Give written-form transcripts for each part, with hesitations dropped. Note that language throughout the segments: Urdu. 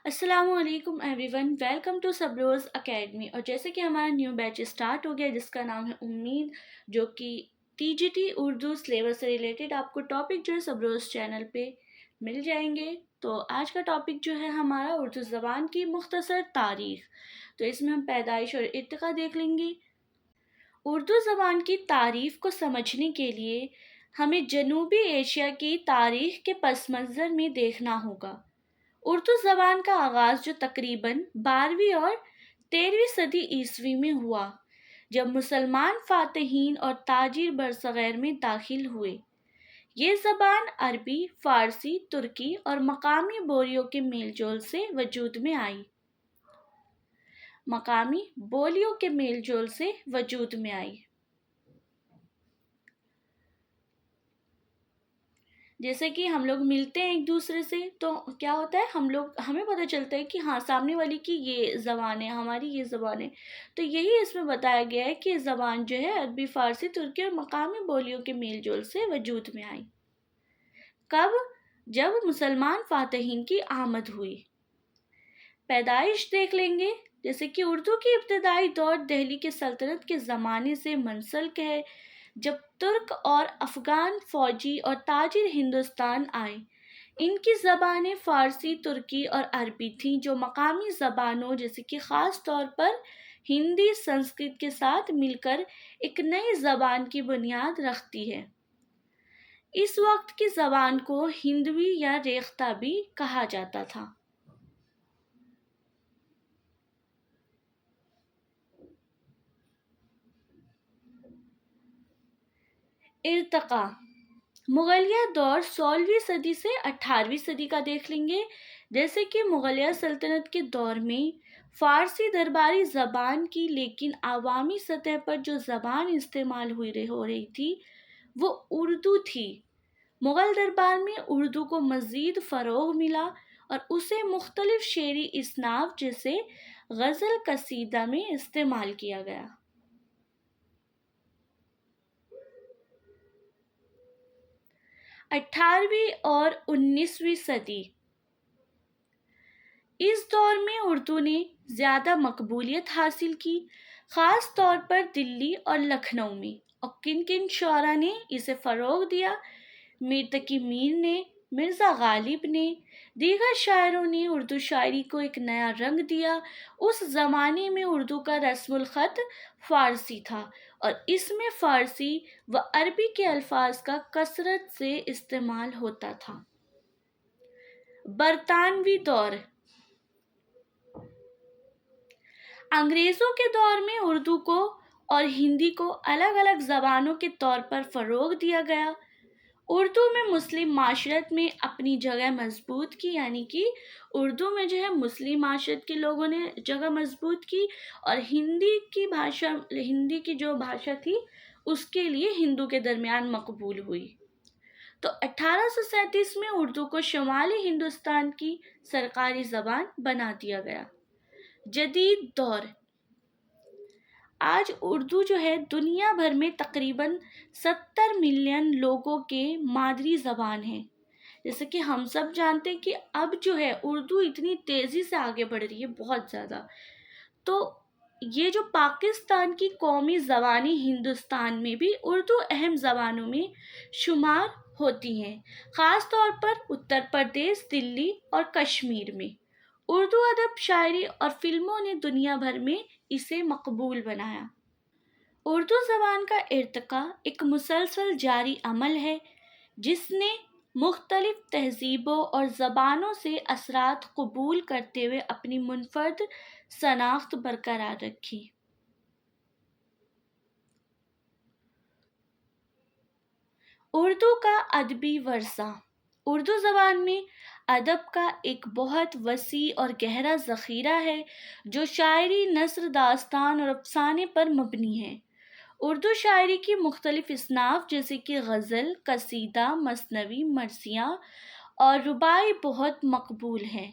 السلام علیکم ایوری ون، ویلکم ٹو سبروز اکیڈمی۔ اور جیسے کہ ہمارا نیو بیچ اسٹارٹ ہو گیا جس کا نام ہے امید، جو کہ TGT اردو سلیبس سے ریلیٹڈ آپ کو ٹاپک جو ہے سبروز چینل پہ مل جائیں گے۔ تو آج کا ٹاپک جو ہے ہمارا اردو زبان کی مختصر تاریخ، تو اس میں ہم پیدائش اور ارتقاء دیکھ لیں گے۔ اردو زبان کی تعریف کو سمجھنے کے لیے ہمیں جنوبی ایشیا کی تاریخ کے پس منظر میں دیکھنا ہوگا۔ اردو زبان کا آغاز جو تقریباً 12ویں اور 13ویں صدی عیسوی میں ہوا، جب مسلمان فاتحین اور تاجر برصغیر میں داخل ہوئے۔ یہ زبان عربی، فارسی، ترکی اور مقامی بولیوں کے میل جول سے وجود میں آئی۔ جیسے کہ ہم لوگ ملتے ہیں ایک دوسرے سے تو کیا ہوتا ہے، ہمیں پتہ چلتا ہے کہ ہاں سامنے والی کی یہ زبان ہے، ہماری یہ زبان ہے۔ تو یہی اس میں بتایا گیا ہے کہ یہ زبان جو ہے عربی، فارسی، ترکی اور مقامی بولیوں کے میل جول سے وجود میں آئی۔ کب؟ جب مسلمان فاتحین کی آمد ہوئی۔ پیدائش دیکھ لیں گے، جیسے کہ اردو کی ابتدائی دور دہلی کے سلطنت کے زمانے سے منسلک ہے، جب ترک اور افغان فوجی اور تاجر ہندوستان آئے۔ ان کی زبانیں فارسی، ترکی اور عربی تھیں، جو مقامی زبانوں جیسے کہ خاص طور پر ہندی، سنسکرت کے ساتھ مل کر ایک نئی زبان کی بنیاد رکھتی ہے۔ اس وقت کی زبان کو ہندوی یا ریختہ بھی کہا جاتا تھا۔ ارتقاء۔ مغلیہ دور 16ویں صدی سے 18ویں صدی کا دیکھ لیں گے، جیسے کہ مغلیہ سلطنت کے دور میں فارسی درباری زبان کی، لیکن عوامی سطح پر جو زبان استعمال ہو رہی تھی وہ اردو تھی۔ مغل دربار میں اردو کو مزید فروغ ملا اور اسے مختلف شعری اصناف جیسے غزل، قصیدہ میں استعمال کیا گیا۔ 18ویں اور 19ویں صدی۔ اس دور میں اردو نے زیادہ مقبولیت حاصل کی، خاص طور پر دلی اور لکھنؤ میں۔ اور کن شعراء نے اسے فروغ دیا؟ میر تقی میر نے، مرزا غالب نے، دیگر شاعروں نے اردو شاعری کو ایک نیا رنگ دیا۔ اس زمانے میں اردو کا رسم الخط فارسی تھا اور اس میں فارسی و عربی کے الفاظ کا کثرت سے استعمال ہوتا تھا۔ برطانوی دور۔ انگریزوں کے دور میں اردو کو اور ہندی کو الگ الگ زبانوں کے طور پر فروغ دیا گیا۔ اردو میں مسلم معاشرت میں اپنی جگہ مضبوط کی، یعنی کہ اردو میں جو ہے مسلم معاشرت کے لوگوں نے جگہ مضبوط کی، اور ہندی کی جو بھاشا تھی اس کے لیے ہندو کے درمیان مقبول ہوئی۔ تو 1837 میں اردو کو شمالی ہندوستان کی سرکاری زبان بنا دیا گیا۔ جدید دور۔ آج اردو جو ہے دنیا بھر میں تقریباً 70 ملین لوگوں کے مادری زبان ہے۔ جیسے کہ ہم سب جانتے ہیں کہ اب جو ہے اردو اتنی تیزی سے آگے بڑھ رہی ہے، بہت زیادہ۔ تو یہ جو پاکستان کی قومی زبانیں ہندوستان میں بھی اردو اہم زبانوں میں شمار ہوتی ہیں، خاص طور پر اتر پردیش، دلی اور کشمیر میں۔ اردو ادب، شاعری اور فلموں نے دنیا بھر میں اسے مقبول بنایا۔ اردو زبان کا ارتقاء ایک مسلسل جاری عمل ہے جس نے مختلف تہذیبوں اور زبانوں سے اثرات قبول کرتے ہوئے اپنی منفرد شناخت برقرار رکھی۔ اردو کا ادبی ورثہ۔ اردو زبان میں ادب کا ایک بہت وسیع اور گہرا ذخیرہ ہے جو شاعری، نثر، داستان اور افسانے پر مبنی ہے۔ اردو شاعری کی مختلف اصناف جیسے کہ غزل، قصیدہ، مثنوی، مرثیہ اور رباعی بہت مقبول ہیں۔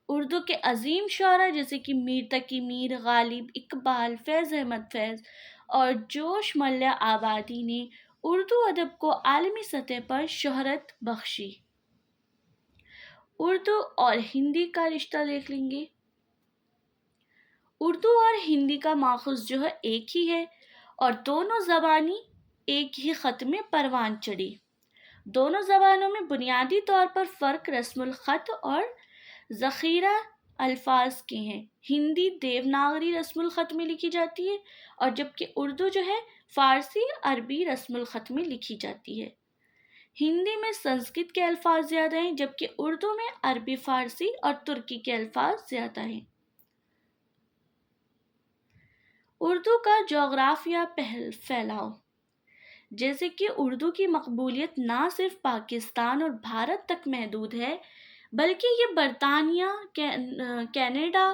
اردو کے عظیم شعراء جیسے کہ میر تقی میر، غالب، اقبال، فیض احمد فیض اور جوش ملیہ آبادی نے اردو ادب کو عالمی سطح پر شہرت بخشی۔ اردو اور ہندی کا رشتہ دیکھ لیں گے. اردو اور ہندی کا ماخذ جو ہے ایک ہی ہے اور دونوں زبانی ایک ہی خط میں پروان چڑھی. دونوں زبانوں میں بنیادی طور پر فرق رسم الخط اور ذخیرہ الفاظ کے ہیں. ہندی دیوناگری رسم الخط میں لکھی جاتی ہے اور جبکہ اردو جو ہے فارسی عربی رسم الخط میں لکھی جاتی ہے. ہندی میں سنسکرت کے الفاظ زیادہ ہیں جبکہ اردو میں عربی فارسی اور ترکی کے الفاظ زیادہ ہیں. اردو کا جغرافیہ پھیلاؤ. جیسے کہ اردو کی مقبولیت نہ صرف پاکستان اور بھارت تک محدود ہے بلکہ یہ برطانیہ، کینیڈا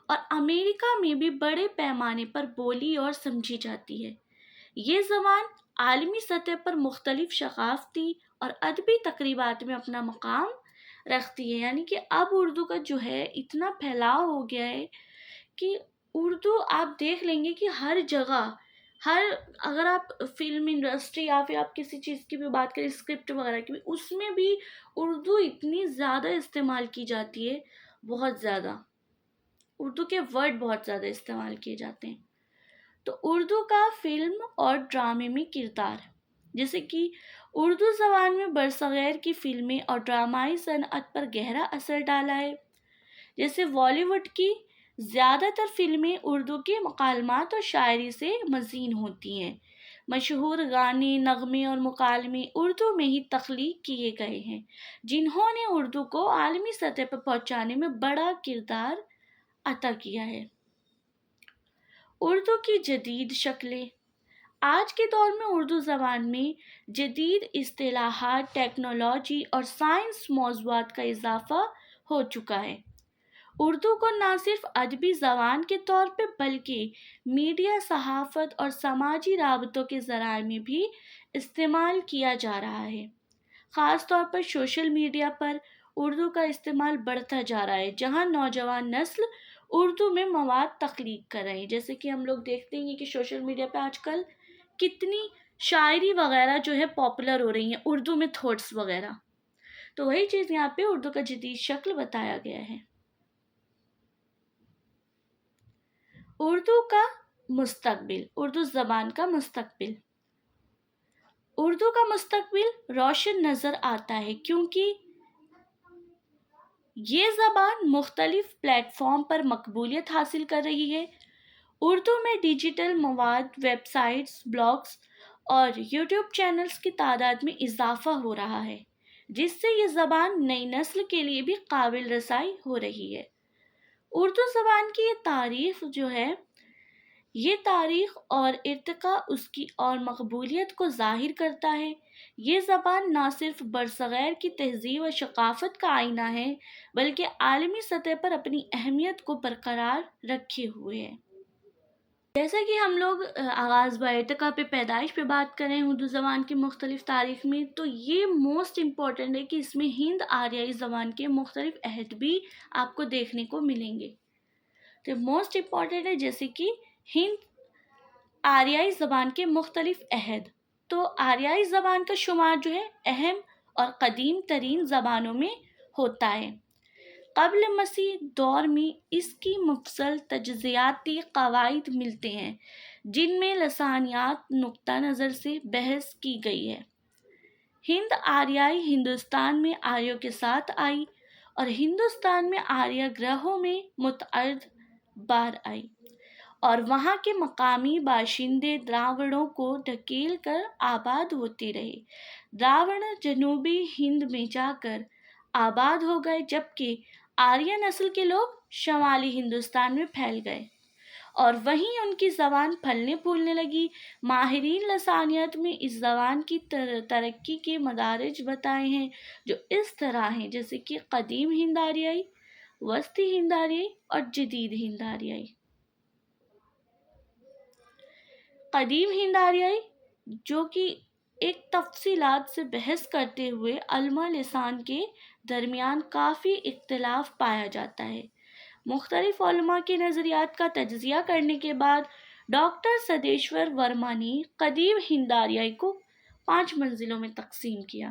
اور امریکہ میں بھی بڑے پیمانے پر بولی اور سمجھی جاتی ہے. یہ زبان عالمی سطح پر مختلف ثقافتی اور ادبی تقریبات میں اپنا مقام رکھتی ہے. یعنی کہ اب اردو کا جو ہے اتنا پھیلاؤ ہو گیا ہے کہ اردو آپ دیکھ لیں گے کہ ہر جگہ، اگر آپ فلم انڈسٹری یا پھر آپ کسی چیز کی بھی بات کریں، اسکرپٹ وغیرہ کی بھی، اس میں بھی اردو اتنی زیادہ استعمال کی جاتی ہے، بہت زیادہ. اردو کے ورڈ بہت زیادہ استعمال کیے جاتے ہیں. تو اردو کا فلم اور ڈرامے میں کردار، جیسے کہ اردو زبان میں برصغیر کی فلمیں اور ڈرامائی صنعت پر گہرا اثر ڈالا ہے. جیسے بالی ووڈ کی زیادہ تر فلمیں اردو کے مکالمات اور شاعری سے مزین ہوتی ہیں. مشہور گانے، نغمے اور مکالمے اردو میں ہی تخلیق کیے گئے ہیں جنہوں نے اردو کو عالمی سطح پر پہنچانے میں بڑا کردار عطا کیا ہے. اردو کی جدید شکلیں. آج کے دور میں اردو زبان میں جدید اصطلاحات، ٹیکنالوجی اور سائنس موضوعات کا اضافہ ہو چکا ہے. اردو کو نہ صرف ادبی زبان کے طور پہ بلکہ میڈیا، صحافت اور سماجی رابطوں کے ذرائع میں بھی استعمال کیا جا رہا ہے. خاص طور پر سوشل میڈیا پر اردو کا استعمال بڑھتا جا رہا ہے جہاں نوجوان نسل اردو میں مواد تخلیق کر رہے ہیں. جیسے کہ ہم لوگ دیکھتے ہیں کہ سوشل میڈیا پہ آج کل کتنی شاعری وغیرہ جو ہے پاپولر ہو رہی ہیں اردو میں، تھوٹس وغیرہ. تو وہی چیز یہاں پہ اردو کا جدید شکل بتایا گیا ہے. اردو کا مستقبل، اردو زبان کا مستقبل. اردو کا مستقبل روشن نظر آتا ہے کیونکہ یہ زبان مختلف پلیٹ فارم پر مقبولیت حاصل کر رہی ہے. اردو میں ڈیجیٹل مواد، ویب سائٹس، بلاگز اور یوٹیوب چینلز کی تعداد میں اضافہ ہو رہا ہے جس سے یہ زبان نئی نسل کے لیے بھی قابل رسائی ہو رہی ہے. اردو زبان کی یہ تاریخ جو ہے، یہ تاریخ اور ارتقاء اس کی اور مقبولیت کو ظاہر کرتا ہے. یہ زبان نہ صرف برصغیر کی تہذیب و ثقافت کا آئینہ ہے بلکہ عالمی سطح پر اپنی اہمیت کو برقرار رکھے ہوئے ہے. جیسا کہ ہم لوگ آغاز با ارتقاء پہ، پیدائش پہ بات کریں اردو زبان کی مختلف تاریخ میں، تو یہ موسٹ امپورٹنٹ ہے کہ اس میں ہند آریائی زبان کے مختلف عہد بھی آپ کو دیکھنے کو ملیں گے. تو موسٹ امپورٹنٹ ہے جیسے کہ ہند آریائی زبان کے مختلف عہد. تو آریائی زبان کا شمار جو ہے اہم اور قدیم ترین زبانوں میں ہوتا ہے. قبل مسیح دور میں اس کی مفصل تجزیاتی قواعد ملتے ہیں جن میں لسانیات نقطہ نظر سے بحث کی گئی ہے. ہند آریائی ہندوستان میں آریوں کے ساتھ آئی اور ہندوستان میں آریہ گروہوں میں متعدد بار آئی اور وہاں کے مقامی باشندے دراوڑوں کو ڈھکیل کر آباد ہوتے رہے. دراوڑ جنوبی ہند میں جا کر آباد ہو گئے جبکہ آریہ نسل کے لوگ شمالی ہندوستان میں پھیل گئے اور وہیں ان کی زبان پھلنے پھولنے لگی. ماہرین لسانیات میں اس زبان کی ترقی کے مدارج بتائے ہیں جو اس طرح ہیں، جیسے کہ قدیم ہند آریائی، وسطی ہند آریائی اور جدید ہند آریائی. قدیم ہند آریائی جو کہ ایک تفصیلات سے بحث کرتے ہوئے علماء لسان کے درمیان کافی اختلاف پایا جاتا ہے. مختلف علماء کے نظریات کا تجزیہ کرنے کے بعد ڈاکٹر سدیشور ورما نے قدیم ہند آریائی کو 5 منزلوں میں تقسیم کیا.